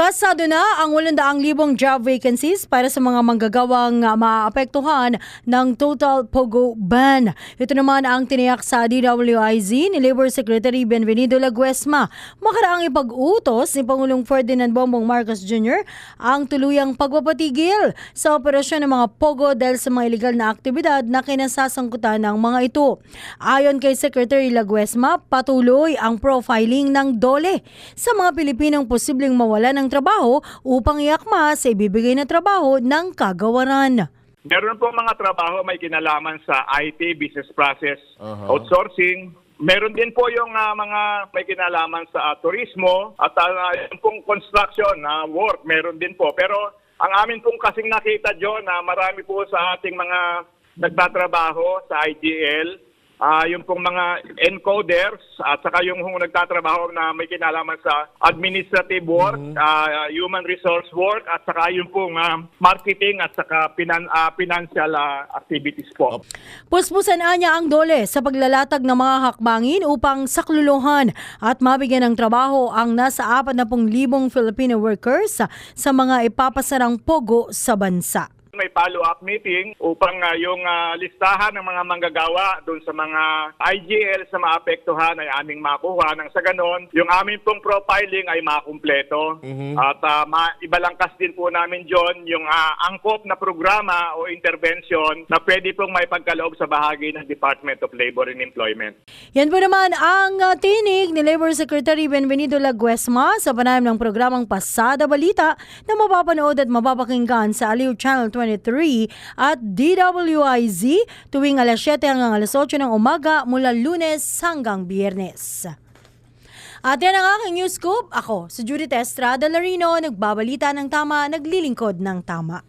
Kasado na ang 800,000 job vacancies para sa mga manggagawang maapektuhan ng total POGO ban. Ito naman ang tiniyak sa DWIZ ni Labor Secretary Benvenido Laguesma. Makaraang ipag-utos ni Pangulong Ferdinand Bongbong Marcos Jr. ang tuluyang pagpapatigil sa operasyon ng mga POGO dahil sa mga illegal na aktibidad na kinasasangkutan ng mga ito. Ayon kay Secretary Laguesma, patuloy ang profiling ng DOLE sa mga Pilipinong posibleng mawala ng trabaho upang iakma sa ibibigay na trabaho ng kagawaran. Meron po mga trabaho may kinalaman sa IT, business process, outsourcing. Meron din po yung mga may kinalaman sa turismo at yung pong construction work, meron din po. Pero ang amin pong kasing nakita dyan na marami po sa ating mga nagtatrabaho sa IGL, yung pong mga encoders at saka yung nagtatrabaho na may kinalaman sa administrative work, human resource work at saka yung pong marketing at saka financial activities po. Puspusan niya ang DOLE sa paglalatag ng mga hakbangin upang sakluluhan at mabigyan ng trabaho ang nasa 40,000 Filipino workers sa mga ipapasarang POGO sa bansa. May follow-up meeting upang yung listahan ng mga manggagawa doon sa mga IGL sa maapektuhan ay aming makuha. Nang sa ganon, yung aming pong profiling ay makumpleto. At ibalangkas din po namin dyan yung angkop na programa o intervention na pwede pong may pagkaloob sa bahagi ng Department of Labor and Employment. Yan po naman ang tinig ni Labor Secretary Benvenido Laguesma sa panayam ng programang Pasada Balita na mapapanood at mapapakinggan sa Aliw Channel 23 at DWIZ tuwing alas 7 hanggang alas 8 ng umaga mula Lunes hanggang Biyernes. At yan ang aking news scoop. Ako, si Judith Estrada Larino, nagbabalita ng tama, naglilingkod ng tama.